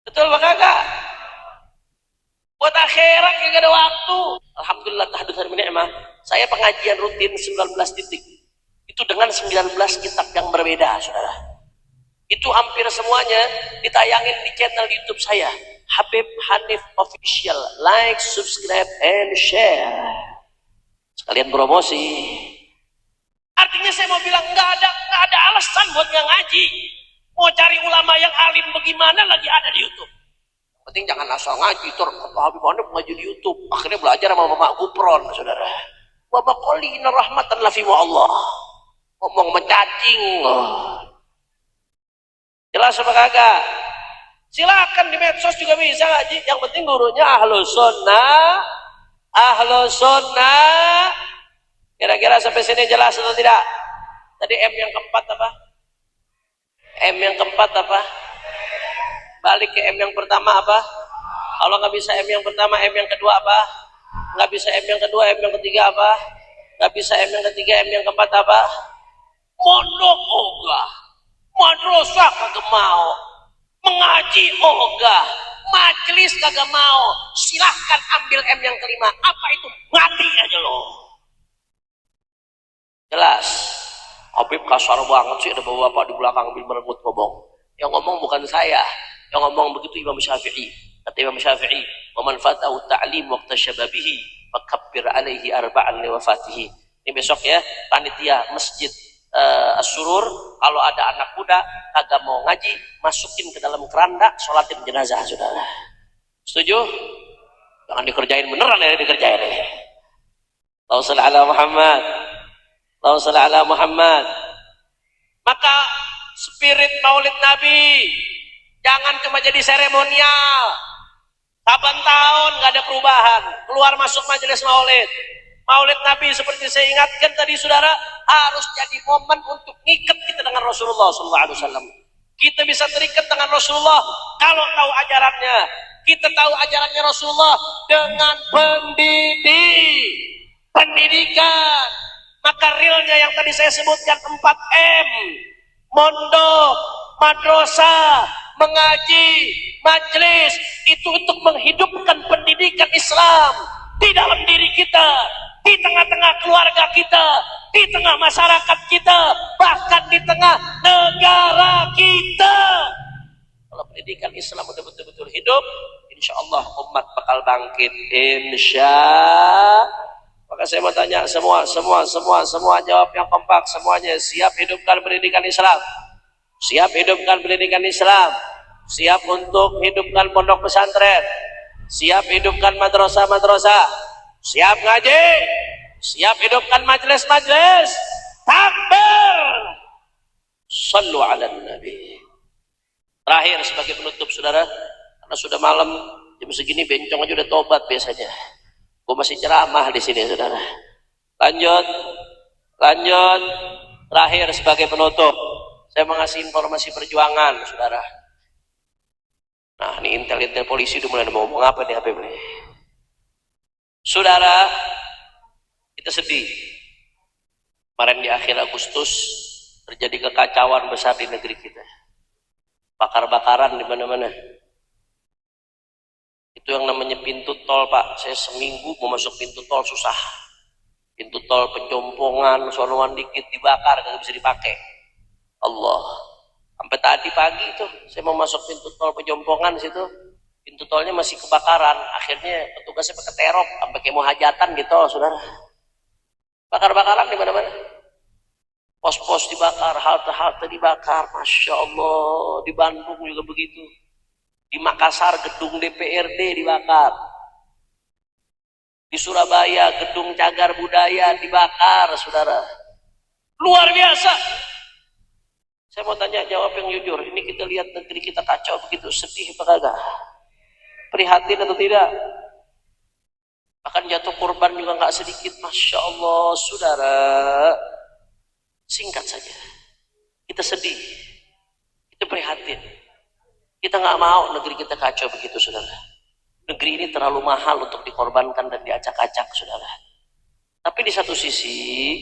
Betul apa kagak? Buat akhirat nggak ada waktu. Alhamdulillah tahdud hari ni'mah. Saya pengajian rutin 19 titik. Itu dengan 19 kitab yang berbeda saudara. Itu hampir semuanya ditayangin di channel YouTube saya, Habib Hanif Official. Like, subscribe, and share. Sekalian promosi. Artinya saya mau bilang nggak ada alasan buat nggak ngaji. Mau cari ulama yang alim bagaimana lagi ada di YouTube. Yang penting jangan asal ngaji. Habib Hanif ngaji di YouTube. Akhirnya belajar sama Mama Gupron, saudara. Wa baqalina rahmatan lafi wa Allah. Ngomong mencacing. Jelas apa kagak? Silakan di medsos juga bisa ngaji. Yang penting gurunya ahlus sunnah. Ahlus sunnah. Kira-kira sampai sini jelas atau tidak? Tadi M yang keempat apa? M yang keempat apa? Balik ke M yang pertama apa? Kalau nggak bisa M yang pertama, M yang kedua apa? Nggak bisa M yang kedua, M yang ketiga apa? Nggak bisa M yang ketiga, M yang keempat apa? Mondok ogah, madrasah kagak mau, mengaji ogah, majelis kagak mau. Silahkan ambil M yang kelima. Apa itu? Mati aja loh. Jelas. Habib kasar banget sih, ada bapak di belakang ambil merengut ngomong. Yang ngomong bukan saya, yang ngomong begitu Imam Syafi'i. Kata Imam Syafi'i, "Wa man fatahu ta'lim waqta syababihi, fakabbir 'alaihi arba'an li wafatihi." Ini besok ya, panitia Masjid As-Surur, kalau ada anak muda kagak mau ngaji, masukin ke dalam keranda, sholatin jenazah, saudara. Setuju? Jangan dikerjain beneran ya, dikerjain ya. Allahumma shalli ala Muhammad. Allahumma shalli ala Muhammad. Maka spirit Maulid Nabi jangan cuma jadi seremonial. Kapan tahun nggak ada perubahan, keluar masuk majelis Maulid. Maulid Nabi seperti saya ingatkan tadi saudara, harus jadi momen untuk ngikat kita dengan Rasulullah SAW. Kita bisa terikat dengan Rasulullah kalau tahu ajarannya. Kita tahu ajarannya Rasulullah dengan pendidikan. Maka realnya yang tadi saya sebutkan 4M, mondok, madrasah, mengaji, majelis, itu untuk menghidupkan pendidikan Islam di dalam diri kita, di tengah-tengah keluarga kita, di tengah masyarakat kita, bahkan di tengah negara kita. Kalau pendidikan Islam udah betul-betul hidup, insya Allah umat bakal bangkit, Maka saya mau tanya semua jawab yang kompak, semuanya siap hidupkan pendidikan Islam, siap hidupkan pendidikan Islam, siap untuk hidupkan pondok pesantren, siap hidupkan madrasah, siap ngaji, siap hidupkan majelis, takbir, sallu ala nabi. Terakhir sebagai penutup saudara, karena sudah malam, jam segini bencong aja udah tobat biasanya. Gue masih ceramah di sini saudara. Lanjut. Terakhir sebagai penutup, saya mengasih informasi perjuangan saudara. Nah ini intel polisi udah mulai mau ngomong apa nih Habib nih. Saudara, kita sedih. Kemarin di akhir Agustus terjadi kekacauan besar di negeri kita. Bakar-bakaran di mana-mana. Itu yang namanya pintu tol Pak. Saya seminggu mau masuk pintu tol susah. Pintu tol Pencompongan, sonoan dikit dibakar, gak bisa dipakai. Allah. Sampai tadi pagi itu saya mau masuk pintu tol Pencompongan situ, pintu tolnya masih kebakaran. Akhirnya petugasnya pakai terop sampai kayak mau hajatan gitu, saudara. Bakar-bakaran di mana-mana. Pos-pos dibakar, halte-halte dibakar. Masya Allah. Di Bandung juga begitu. Di Makassar gedung DPRD dibakar. Di Surabaya gedung Cagar Budaya dibakar, saudara. Luar biasa. Saya mau tanya, jawab yang jujur. Ini kita lihat negeri kita kacau begitu, sedih apa kagak? Prihatin atau tidak? Bahkan jatuh korban juga nggak sedikit. Masya Allah, saudara. Singkat saja. Kita sedih. Kita prihatin. Kita nggak mau negeri kita kacau begitu, saudara. Negeri ini terlalu mahal untuk dikorbankan dan diacak-acak, saudara. Tapi di satu sisi,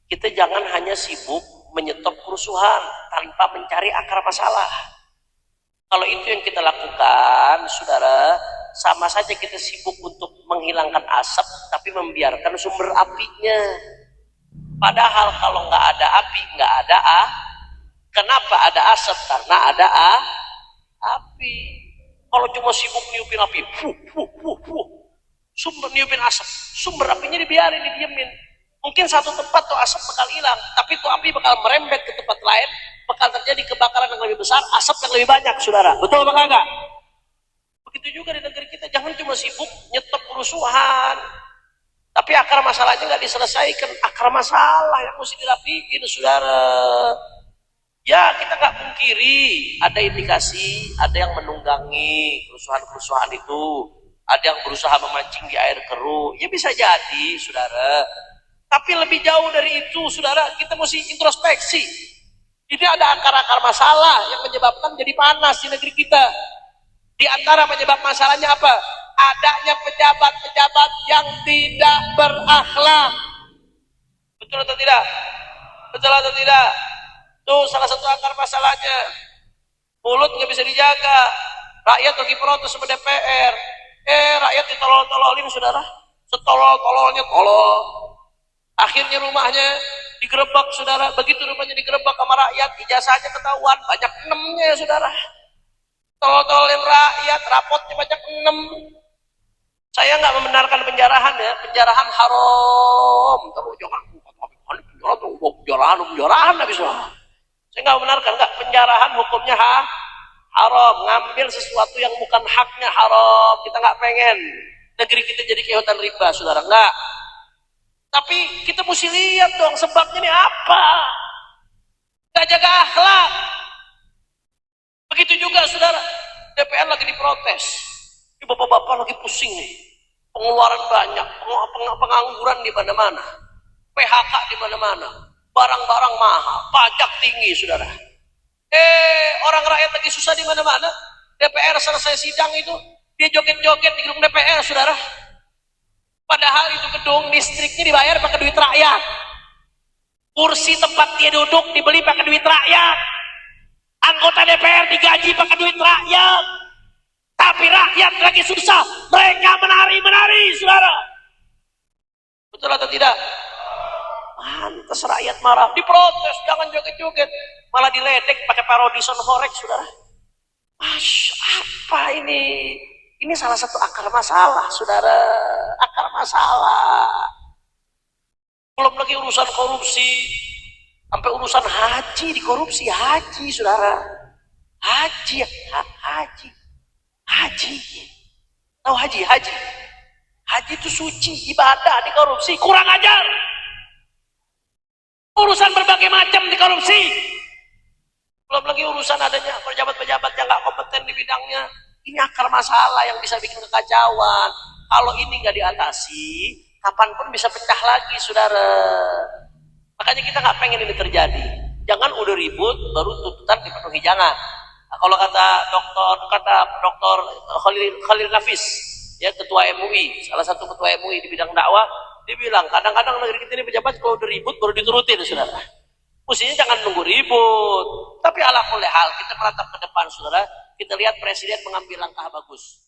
kita jangan hanya sibuk menyetop kerusuhan tanpa mencari akar masalah. Kalau itu yang kita lakukan, saudara, sama saja kita sibuk untuk menghilangkan asap, tapi membiarkan sumber apinya. Padahal kalau nggak ada api, nggak ada Kenapa ada asap? Karena ada api. Kalau cuma sibuk niupin api, sumber niupin asap, sumber apinya dibiarin, didiemin. Mungkin satu tempat tuh asap bakal hilang, tapi tuh api bakal merembet ke tempat lain, bakal terjadi kebakaran yang lebih besar, asap yang lebih banyak, saudara. Betul apa enggak? Begitu juga di negeri kita, jangan cuma sibuk nyetop kerusuhan, Tapi akar masalahnya nggak diselesaikan. Akar masalah yang mesti dirapiin, saudara. Ya, kita nggak pungkiri ada indikasi, ada yang menunggangi kerusuhan-kerusuhan itu, ada yang berusaha memancing di air keruh. Ya bisa jadi, saudara. Tapi lebih jauh dari itu, saudara, kita mesti introspeksi. Ini ada akar-akar masalah yang menyebabkan jadi panas di negeri kita. Di antara penyebab masalahnya apa? Adanya pejabat-pejabat yang tidak berakhlak. Betul atau tidak? Betul atau tidak? Itu salah satu akar masalahnya. Mulut nggak bisa dijaga. Rakyat lagi protes sama DPR. Rakyat ditolol-tololin, saudara. Setolol-tololnya tolol. Akhirnya rumahnya digerebek, saudara. Begitu rumahnya digerebek sama rakyat, ijazahnya ketahuan. Banyak 6-nya ya, saudara. Tolol-tololin rakyat, rapotnya banyak 6. Saya nggak membenarkan penjarahan ya. Penjarahan haram. Terus jangan penjarahan habis lah. Saya nggak membenarkan, nggak, penjarahan hukumnya haram. Ngambil sesuatu yang bukan haknya haram. Kita nggak pengen negeri kita jadi kayak hutan riba, saudara. Nggak. Tapi kita mesti lihat dong sebabnya ini apa. Nggak jaga akhlak. Begitu juga, saudara. DPR lagi diprotes. Ini bapak-bapak lagi pusing nih. Pengeluaran banyak, pengangguran di mana-mana, PHK di mana-mana, barang-barang mahal, pajak tinggi, saudara. Orang rakyat lagi susah di mana-mana. DPR selesai sidang itu, dia joget-joget di gedung DPR, saudara. Padahal itu gedung listriknya dibayar pakai duit rakyat. Kursi tempat dia duduk dibeli pakai duit rakyat. Anggota DPR digaji pakai duit rakyat. Tapi rakyat lagi susah, mereka menari-menari, saudara. Betul atau tidak? Pantas rakyat marah, diprotes, jangan joget-joget. Malah diledek pakai parodi sound forex, saudara. Masya, apa ini? Ini salah satu akar masalah, saudara. Akar masalah. Belum lagi urusan korupsi. Sampai urusan haji dikorupsi. Haji, saudara. Haji. Tahu haji? Haji itu suci, ibadah, dikorupsi. Kurang ajar. Urusan berbagai macam dikorupsi. Belum lagi urusan adanya pejabat-pejabat yang nggak kompeten di bidangnya. Ini akar masalah yang bisa bikin kekacauan. Kalau ini nggak diatasi, kapanpun bisa pecah lagi, saudara. Makanya kita nggak pengen ini terjadi. Jangan udah ribut baru tuntutan dipenuhi, jangan. Nah, kalau kata dokter Khalil Nafis, ya ketua MUI, salah satu ketua MUI di bidang dakwah, dia bilang kadang-kadang negeri kita ini pejabat kalau udah ribut baru diturutin, saudara. Mestinya jangan nunggu ribut. Tapi ala kulli hal kita meratap ke depan, saudara. Kita lihat presiden mengambil langkah bagus.